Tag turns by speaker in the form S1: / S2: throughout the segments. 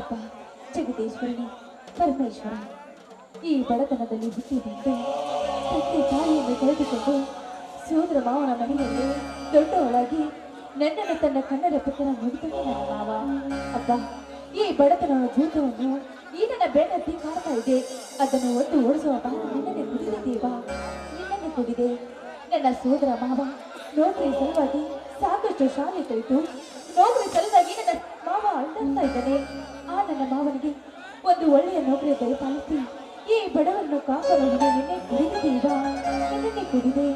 S1: ಅಪ್ಪ ಜಗದೀಶ್ವರನೇ ಪರಮೇಶ್ವರ, ಈ ಬಡತನದಲ್ಲಿ ಹುಟ್ಟಿದಂತೆ ತಂದೆ ತಾಯಿಯನ್ನು ಕಳೆದುಕೊಂಡು ಸೋದರ ಮಾವನ ಮನೆಯಲ್ಲಿ ದೊಡ್ಡವಳಾಗಿ ನನ್ನನ್ನು ತನ್ನ ಕನ್ನಡ ಪುತ್ರ ನುಡಿತಾನೆ ನನ್ನ ಮಾವ. ಅಪ್ಪ, ಈ ಬಡತನ ಭೂತವನ್ನು ಈ ನನ್ನ ಬೆನ್ನತ್ತಿ ಕಾಡ್ತಾ ಇದೆ. ಅದನ್ನು ಒಟ್ಟು ಓಡಿಸುವ ಭಾಗ ನಿನ್ನನ್ನೇ ಕುಡಿದೆ ದೇವ, ನಿನ್ನನ್ನೇ ಕುಡಿದೆ. ನನ್ನ ಸೋದರ ಮಾವ ನೌಕರಿ ಸಲುವಾಗಿ ಸಾಕಷ್ಟು ಶಾಲೆ ಕಲಿತು ನೌಕರಿ ಸಲುವಾಗಿ ನನ್ನ ಮಾವ ಅಡ್ಡಾಡ್ತಾ ಇದ್ದಾನೆ. ಆ ನನ್ನ ಮಾವನಿಗೆ ಒಂದು ಒಳ್ಳೆಯ ನೌಕರಿ ದಯಪಾಲಿಸಿ ಈ ಬಡವನ್ನು ಕಾಪಾಡಲು ನಿನ್ನೆ ಕುಡಿದೆ ದೇವ, ನಿನ್ನನ್ನೇ ಕುಡಿದೆ.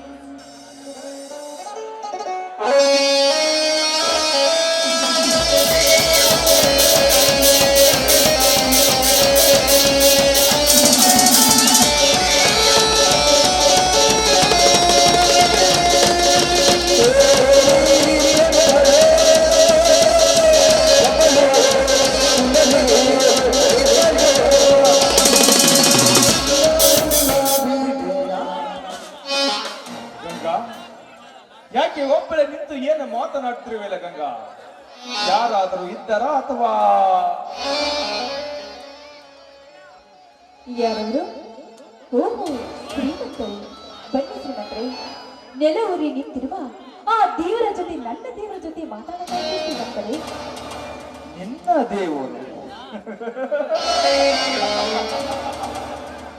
S2: ಯಾಕೆ ಒಬ್ಬಳೆ ನಿಂತು ಏನು ಮಾತನಾಡ್ತಿರುವಿಲ್ಲ ಗಂಗಾ? ಯಾರಾದರೂ ಇದ್ದಾರ ಅಥವಾ
S1: ಯಾರು? ಓಹೋ, ಶ್ರೀಮಂತರು. ಬನ್ನಿ ಶ್ರೀಮಂತರೆ, ನೆಲವೂರಿ ನಿಂತಿರುವ ಆ ದೇವರ ಜೊತೆ ನನ್ನ ದೇವರ ಜೊತೆ ಮಾತಾಡೋಣ ಶ್ರೀಮಂತರೆ.
S2: ನಿನ್ನ ದೇವರು?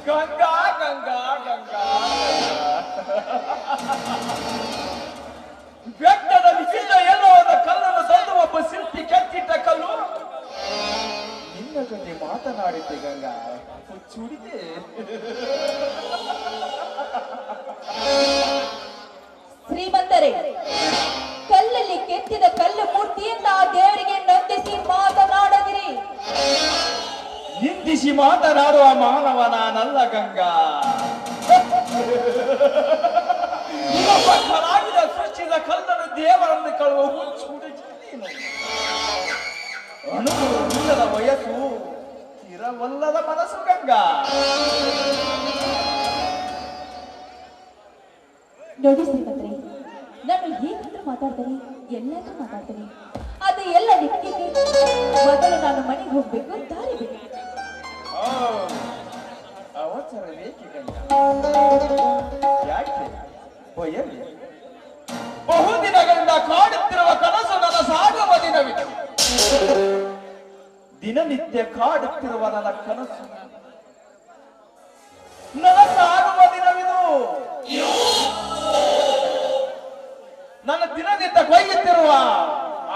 S2: ಗಂಗಾ ಗಂಗಾ ಗಂಗಾ ಬೆಟ್ಟದ ವಿಚಿತ್ರ ಎಲ್ಲವಾದ ಕಲ್ಲನ್ನು ತಂದು ಒಬ್ಬ ಶಿಲ್ಪಿ ಕೆತ್ತಿಟ್ಟ ಕಲ್ಲು ನಿನ್ನ ಜೊತೆ ಮಾತನಾಡಿದ್ದೆ ಗಂಗಾ, ಹುಚ್ಚುಡಿದೆ.
S1: ಶ್ರೀಮಂತರೇ, ಕಲ್ಲಲ್ಲಿ ಕೆತ್ತಿದ ಕಲ್ಲು ಮೂರ್ತಿಯಿಂದ ಆ ದೇವರಿಗೆ ನಂದಿಸಿ ಮಾತನಾಡದಿರಿ.
S2: ನಿಂದಿಸಿ ಮಾತನಾಡುವ ಮಾನವ ನಾನಲ್ಲ ಗಂಗಾ. ಕಲಾವಿದ ಸೃಷ್ಟಿಸಿದ ಕಲ್ಲನ್ನು ದೇವರನ್ನು ಕಳುವ ಹುಚ್ಚುಡಿಕೆ ನೀನು. ಅನುಭವವಿಲ್ಲದ ವಯಸ್ಸು, ಸ್ಥಿರವಲ್ಲದ ಮನಸ್ಸು ಗಂಗಾ.
S1: ನೋಡಿ ಶ್ರೀಮಂತರೇ, ನಾನು ಹೇಗಾದ್ರೂ ಮಾತಾಡ್ತೇನೆ, ಎಲ್ಲಾದ್ರೂ ಮಾತಾಡ್ತೇನೆ. ಅದು ಎಲ್ಲ ನಿಮಗೆ ಮೊದಲು ನಾನು ಮನೆಗೆ ಹೋಗ್ಬೇಕು, ದಾರಿ ಬಿಡಿ.
S2: ಅವಸರ ಬೇಕೆ ಗಂಗಾ? ಯಾಕೆ ಭಯವಿ? ಬಹುದಿನಗಳಿಂದ ಕಾಡುತ್ತಿರುವ ಕನಸು ನನ್ನ ಸಾಗುವ ದಿನವಿದೆ. ದಿನನಿತ್ಯ ಕಾಡುತ್ತಿರುವ ನನ್ನ ಕನಸು ನನ್ನ ಸಾಗುವ ದಿನವಿದು. ನನ್ನ ದಿನನಿತ್ಯ ಕೊಯ್ಯುತ್ತಿರುವ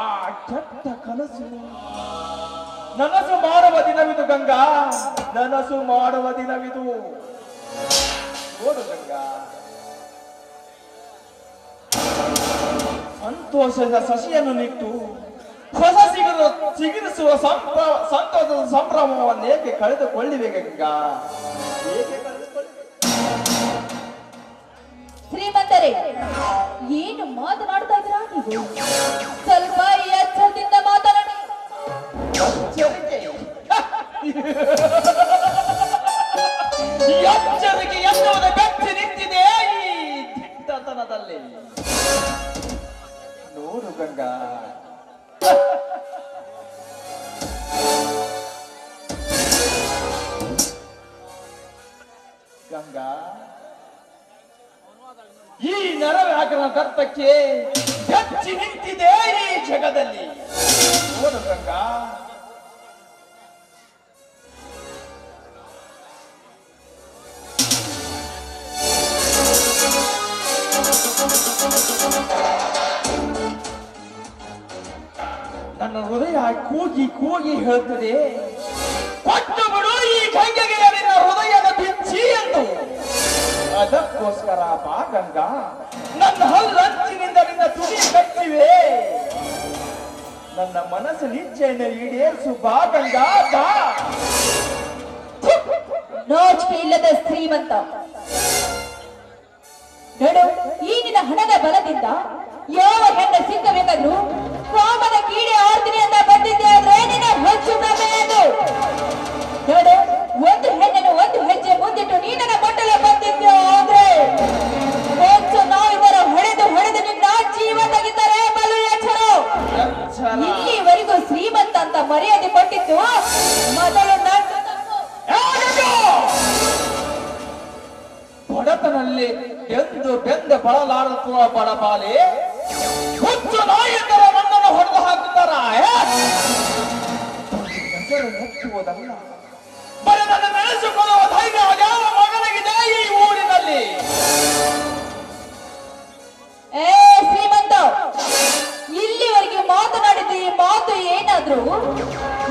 S2: ಆ ಕೆಟ್ಟ ಕನಸು ನನಸು ಮಾಡುವ ದಿನವಿದು ಗಂಗಾ, ನನಸು ಮಾಡುವ ದಿನವಿದು. ನೋಡು ಗಂಗಾ, ಸಂತೋಷದ ಸಸಿಯನ್ನು ನಿಟ್ಟು ಹೊಸ ಚಿಗುರಿಸುವ ಸಂತೋಷದ ಸಂಭ್ರಮವನ್ನು ಏಕೆ ಕಳೆದುಕೊಳ್ಳಿವೆ ಗಂಗಾ? ಏಕೆ ಕಳೆದುಕೊಳ್ಳಿವೆ?
S1: ಶ್ರೀಮಂತರೇ, ಏನು ಮಾತನಾಡ್ತಾ ಇದ್ದೀರಾ ನೀವು? ಸ್ವಲ್ಪ ಎಚ್ಚರದಿಂದ ಮಾತನಾಡಿ.
S2: ಎಚ್ಚರಿಕೆ ಎನ್ನುವುದು ಗಟ್ಟಿ ನಿಂತಿದೆ ಈ ದಿಟ್ಟತನದಲ್ಲಿ. ನೋಡು ಗಂಗಾ, ಗಂಗಾ, ಈ ನರವ್ಯಾಘ್ರನ ದತ್ತಕ್ಕೆ ಗಚ್ಚಿ ನಿಂತಿದೆ ಈ ಜಗದಲ್ಲಿ. ನೋಡು ಗಂಗಾ, ನನ್ನ ಹೃದಯ ಕೂಗಿ ಕೂಗಿ ಹೇಳ್ತದೆ, ಕೊಟ್ಟು ಬಿಡು ಈ ಗಂಗೆಗೆ ನಿನ್ನ ಹೃದಯದ ಬಿಚ್ಚಿ ಎಂದು. ಅದಕ್ಕೋಸ್ಕರ ಬಾ ಗಂಗಾ, ನನ್ನ ಹಲ್ಲಂಚಿನಿಂದ ನಿನ್ನ ತುದಿ ಕಚ್ಚಿವೆ. ನನ್ನ ಮನಸ್ಸಿನ ಇಚ್ಛೆಯನ್ನು ಈಡೇರಿಸು ಬಾ ಗಂಗಾ, ಬಾ.
S1: ನಾಚಿಕೆ ಇಲ್ಲದ ಶ್ರೀಮಂತ, ನೋಡು, ಈ ನಿನ್ನ ಹಣದ ಬಲದಿಂದ ಯಾವ ಹೆಣ್ಣು ಸಿಕ್ಕಬೇಕಾದ್ರೂ ಕಾಮನ ಕೀಡೆ ಆಡ್ತೀನಿ ಅಂತ ಬಂದಿದ್ದೆ ಆದ್ರೆ ನಿನ್ನ ಹೊಚ್ಚು ಪ್ರಮೆಯದು. ನೋಡು, ಒಂದು ಹೆಣ್ಣನ್ನು ಒಂದು ಹೆಜ್ಜೆ ಮುಂದಿಟ್ಟು ನೀನನ್ನ ಮೊಟ್ಟಲೆ ಬಂದಿದ್ದೆ ಆದ್ರೆ ಹೊಚ್ಚು ನಾವು ಇದರ ಹೊಡೆದು ಹೊಡೆದು ನಿನ್ನ ಜೀವ ತೆಗಿತಾರೆ. ಬಲು ಎಚ್ಚರ. ಇಲ್ಲಿವರೆಗೂ ಕೊನೆಗೂ ಶ್ರೀಮಂತ ಅಂತ ಮರ್ಯಾದೆ ಕೊಟ್ಟಿದ್ದು ಮೊದಲು
S2: ಬಡತನಲ್ಲಿ ಬೆಂದ ಬಳಲಾಡುತ್ತಿರುವ ಬಡಪಾಲೆ ಹುಚ್ಚು ನಾಯಕರ ನನ್ನನ್ನು ಹೊಡೆದು ಹಾಕುತ್ತಾರ ಎತ್ತುವುದಲ್ಲ ಬರೀ ನನ್ನ ನೆನೆಸಿಕೊಳ್ಳುವ ಧೈರ್ಯ ಯಾವ ಮಗನಿಗಿದೆ ಈ ಊರಿನಲ್ಲಿ.
S1: ಶ್ರೀಮಂತ, ಇಲ್ಲಿವರೆಗೆ ಮಾತನಾಡಿದ ಈ ಮಾತು ಏನಾದ್ರೂ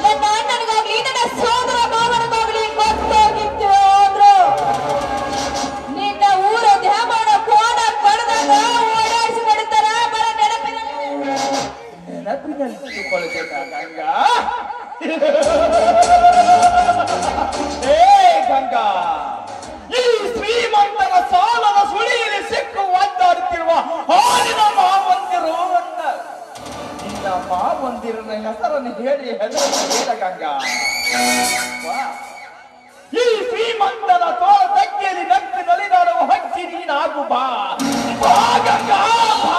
S1: ನನ್ನ ಅಣ್ಣನಿಗಾಗ್ಲಿ ನನ್ನ ಸೋದರ ಮಾವನಿಗಾಗ್ಲಿ ಗೊತ್ತಾಗಿತ್ತು ಆದ್ರೂ ನಿನ್ನ ಊರ ದ್ಯಾಮಣ ಕೋಣ ಕಳೆದಾಗ ಓಡಾಡಿಸಿ ನಡೀತಾರ ಬರ
S2: ನೆನಪಿನಲ್ಲಿಟ್ಟುಕೊಳ್ಳಬೇಕಾಗ ಗಂಗಾ, ಈ ಶ್ರೀಮಂತರ ಸಾಲದ ಸುಳಿಯಲ್ಲಿ ಸಿಕ್ಕು ಒದ್ದಾಡುತ್ತಿರುವ ಹಾಲಿನ ಮಾವಂದಿರು ನಿನ್ನ ಮಾವಂದಿರನ ಹೆಸರನ್ನು ಹೇಳಿ ಹೇಳ ಗಂಗಾ. ಈ ಶ್ರೀಮಂತರ ತೋಳ ತಗ್ಗಿಯಲ್ಲಿ ನಕ್ಕಿ ನಲಿದಾಡುವ ಹಕ್ಕಿ ನೀನಾಗು ಬಾ ಗಂಗಾ ಬಾ.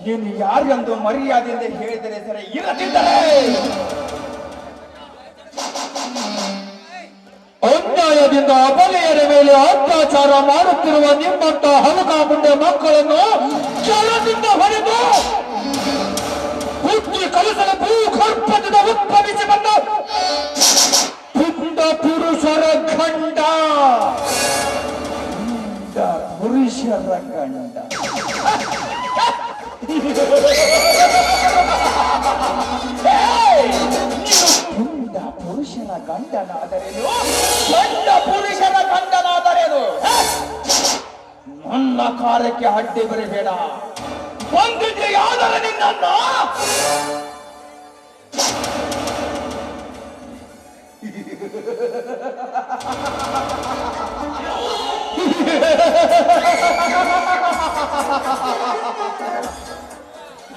S2: ನೀನು ಯಾರೆಂದು ಮರ್ಯಾದೆಯಿಂದ ಹೇಳಿದರೆ ಸರಿ ಇರದಿದ್ದರೆ
S3: ಅನ್ಯಾಯದಿಂದ ಅಬಲೆಯರ ಮೇಲೆ ಅತ್ಯಾಚಾರ ಮಾಡುತ್ತಿರುವ ನಿಮ್ಮಂತ ಹಲಕ ಮುಂಡೆ ಮಕ್ಕಳನ್ನು ಜಲದಿಂದ ಹೊಡೆದು ಬುದ್ಧಿ ಕಲಿಸಲು ಭೂಗರ್ಭದಿಂದ ಉದ್ಭವಿಸಿ ಬಂದ ಪುಂಡ ಪುರುಷರ ಗಂಡ
S2: ಪುರುಷರ ಗಂಡ ಪುಂಡ ಪುರುಷರ ಗಂಡನಾದರೇನು ಗಂಡ ಪುರುಷರ ಗಂಡನಾದರೇನು ನನ್ನ ಕಾರ್ಯಕ್ಕೆ ಅಡ್ಡಿ ಬರಬೇಡ. ಒಂದಿದೆಯಾದರೆ ನಿನ್ನನ್ನ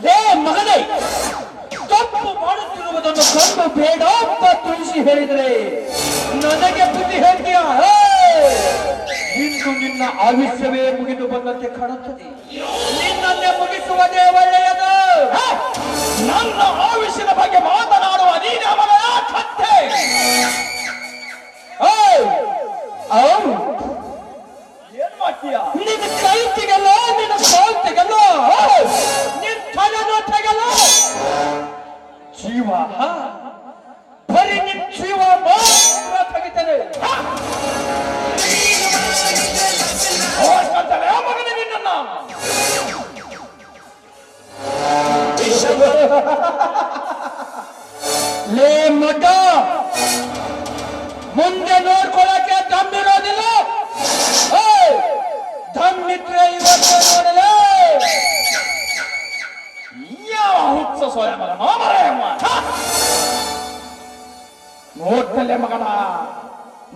S3: ಲೇ ಮಗನೇ, ತಪ್ಪು ಮಾಡುತ್ತಿರುವುದನ್ನು ಕಂಡು ಬೇಡ ಅಂತ ತಿಳಿಸಿ ಹೇಳಿದರೆ ನನಗೆ ಬುದ್ಧಿ ಹೇಳ್ತೀಯ? ಇಂದು ನಿನ್ನ ಆಯುಷ್ಯವೇ ಮುಗಿದು ಬಂದಂತೆ ಕಾಣುತ್ತದೆ. ನಿನ್ನನ್ನೇ ಮುಗಿಸುವುದೇ ಒಳ್ಳೆಯದು.
S2: ನನ್ನ ಆಯುಷ್ಯದ ಬಗ್ಗೆ ಮಾತನಾಡುವ ನೀನ ಮಗಳ ಕತ್ತೆ. ಏನ್ ಮಾಡ್ತೀಯ?
S3: ನಿನ್ನ ಕೈ ತೆಗಲ್ಲ, ನಿನ್ನ ಕಾಲ್ ತೆಗಲ್ಲ, ನಿನ್ನ ತಲೆನೂ ತೆಗಲ್ಲ. ಜೀವ ಬರೀ ನಿನ್ನ ಜೀವ ಮಾತ್ರ ತೆಗಿತಾನೆ.
S2: ಮಗನೇ ನಿನ್ನ
S3: ಲೇ ಮಗ, ಮುಂದೆ ನೋಡ್ಕೊಳಕ್ಕೆ ದಮ್ಮಿರೋದಿಲ್ಲ. ದಮ್ಮಿಟ್ರೆ ಇವತ್ತು ನೋಡಲೇ.
S2: ಯಾವ ಹುಚ್ಚ ಸೋಯ ಮಗ ನೋಡ್ತಲೇ ಮಗನ,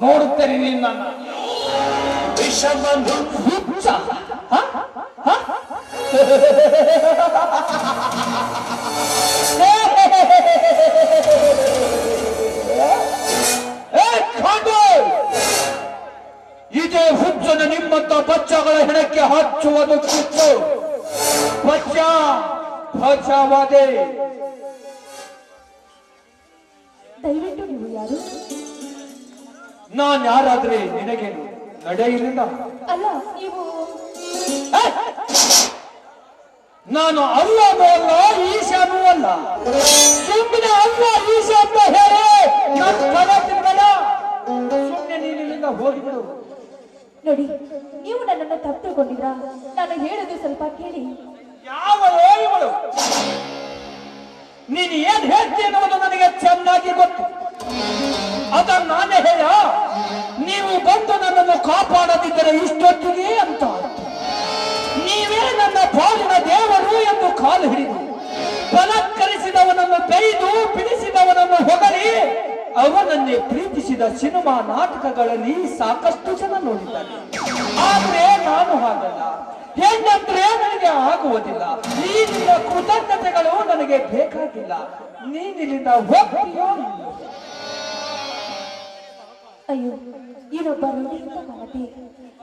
S2: ನೋಡುತ್ತೇನೆ ನಿನ್ನ
S3: ವಿಷಬಂಧು ಹುಚ್ಚ. ಇದೇ ಹುಚ್ಚನ ನಿಮ್ಮಂತ ಬಚ್ಚಗಳ ಹೆಣಕ್ಕೆ ಹಚ್ಚುವುದು ಕಿತ್ತು. ಬಚ್ಚ ಬಚಾವಾದೆ.
S1: ದಯವಿಟ್ಟು ನೀವು ಯಾರು?
S3: ನಾನ್ ಯಾರಾದ್ರೆ ನಿನಗೇನು ನಡೆಯಲಿಲ್ಲ?
S1: ಅಲ್ಲ, ನೀವು
S3: ನಾನು ಅಲ್ಲನೂ ಅಲ್ಲ, ಈಶಾನೂ ಅಲ್ಲ. ಸುಮ್ಮನೆ ಅಲ್ಲ ಈಶ ಅಂತ ಹೇಳಿ ನನ್ನ ತಲೆ ತಿನ್ನಬೇಡ. ಸುಮ್ಮನೆ ನೀನಿಲ್ಲಿಂದ ಹೋಗಿಬಿಡು.
S1: ನೋಡಿ, ನೀವು ನನ್ನನ್ನು ತಪ್ಪು ತಿಳ್ಕೊಂಡಿದ್ರಾ? ನಾನು ಹೇಳೋದು ಸ್ವಲ್ಪ ಕೇಳಿ.
S2: ಯಾವ ಇವಳು?
S3: ನೀನು ಏನ್ ಹೇಳ್ತೀನಿ ಅನ್ನೋದು ನನಗೆ ಚೆನ್ನಾಗಿ ಗೊತ್ತು. ಅದನ್ನ ನಾನೇ ಹೇಳ. ನೀವು ಬಂದು ನನ್ನನ್ನು ಕಾಪಾಡದಿದ್ದರೆ ಇಷ್ಟೊತ್ತಿಗೆ ಅಂತ ನೀವೇ ನನ್ನ ಪಾಲಿನ ದೇವರು ಎಂದು ಕಾಲು ಹಿಡಿದು ಬಲತ್ಕರಿಸಿದವನನ್ನು ಬೈದು ಬಿಡಿಸಿದವನನ್ನು ಹೊಗಳಿ ಅವನನ್ನೇ ಪ್ರೀತಿಸಿದ ಸಿನಿಮಾ ನಾಟಕಗಳಲ್ಲಿ ಸಾಕಷ್ಟು ಜನ ನೋಡಿದ್ದಾರೆ. ಆದ್ರೆ ನಾನು ಹಾಗಲ್ಲ. ಹೆಣ್ಣಂದ್ರೆ ನನಗೆ ಆಗುವುದಿಲ್ಲ. ಈ ನಿನ್ನ ಕೃತಜ್ಞತೆಗಳು ನನಗೆ ಬೇಕಾಗಿಲ್ಲ. ನೀನಿಲ್ಲಿಂದ ಹೋಗ್ತೀಯೋ?
S1: ಅಯ್ಯೋ, ಇನ್ನೊಬ್ಬ ರೂಢಿಯಿಂದ ಮನತೆ.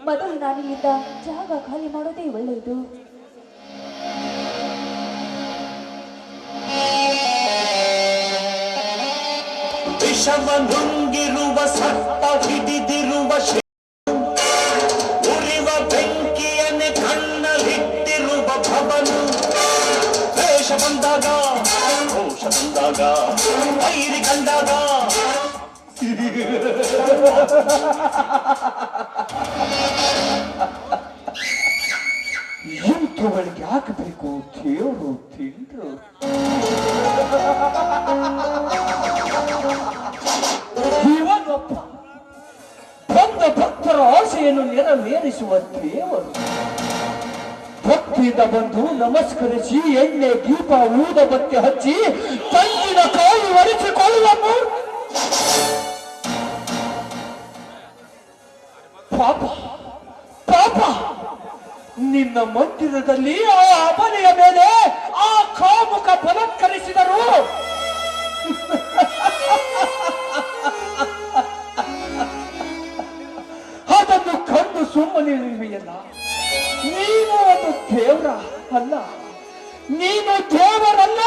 S1: ಮೊದಲು ನಾನಿಲ್ಲಿದ್ದ ಜಾಗ ಖಾಲಿ ಮಾಡೋದೇ ಒಳ್ಳೆಯದು.
S4: ವಿಷವ ನುಂಗಿರುವ ಸತ್ತ ಹಿಡಿದಿರುವ ಉರಿವ ಬೆಂಕಿಯನ್ನೇ ಕಣ್ಣಲ್ಲಿಟ್ಟಿರುವ ಭವನು ವೇಷ ಬಂದಾಗ ಘೋಷ ಬಂದಾಗ ವೈರಿ ಕಂಡಾಗ
S3: ಇಂಥವಳಿಗೆ ಹಾಕಬೇಕು ದೇವರು ತಿಂದ್ರು. ಇವನೊಬ್ಬ ಬಂದ ಭಕ್ತರ ಆಸೆಯನ್ನು ನೆರವೇರಿಸುವ ದೇವರು. ಭಕ್ತಿಯಿಂದ ಬಂದು ನಮಸ್ಕರಿಸಿ ಎಣ್ಣೆ ದೀಪ ಊದ ಬತ್ತಿ ಹಚ್ಚಿ ತಂಗಿನ ಕಾಯಿ ಒರೆಸಿಕೊಳ್ಳುವ ಪಾಪ ಪಾಪ. ನಿನ್ನ ಮಂದಿರದಲ್ಲಿ ಆ ಅಬಲೆಯ ಮೇಲೆ ಆ ಕಾಮುಕ ಬಲತ್ಕರಿಸಿದರು. ಅದನ್ನು ಕಂಡು ಸುಮ್ಮನಿರುವೆಯಲ್ಲ. ನೀನು ಒಂದು ದೇವರ ಅಲ್ಲ, ನೀನು ದೇವರಲ್ಲ.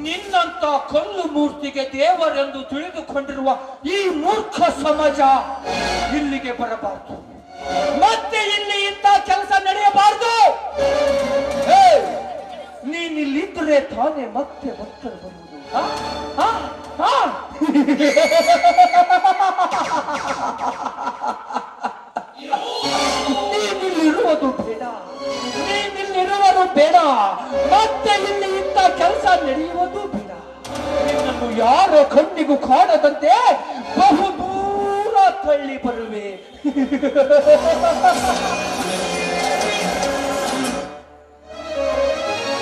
S3: ನಿನ್ನಂತ ಕಲ್ಲು ಮೂರ್ತಿಗೆ ದೇವರೆಂದು ತಿಳಿದುಕೊಂಡಿರುವ ಈ ಮೂರ್ಖ ಸಮಾಜ ಇಲ್ಲಿಗೆ ಬರಬಾರದು. ಮತ್ತೆ ಇಲ್ಲಿ ಇಂಥ ಕೆಲಸ ನಡೆಯಬಾರದು. ನೀನಿಲ್ಲಿದ್ದರೆ ತಾನೇ ಮತ್ತೆ ಭಕ್ತರು ಬರುವುದು. ನೀನಿಲ್ಲಿರುವುದು ಬೇಡ, ನೀನಿಲ್ಲಿರುವುದು ಬೇಡ. ಮತ್ತೆ ಇಲ್ಲಿ ಇಂಥ ಕೆಲಸ ನಡೆಯುವುದು ಬೇಡ. ನಿನ್ನನ್ನು ಯಾರ ಕಣ್ಣಿಗೂ ಕಾಣದಂತೆ ಬಹು ದೂರ ತಳ್ಳಿ ಬರುವೆ.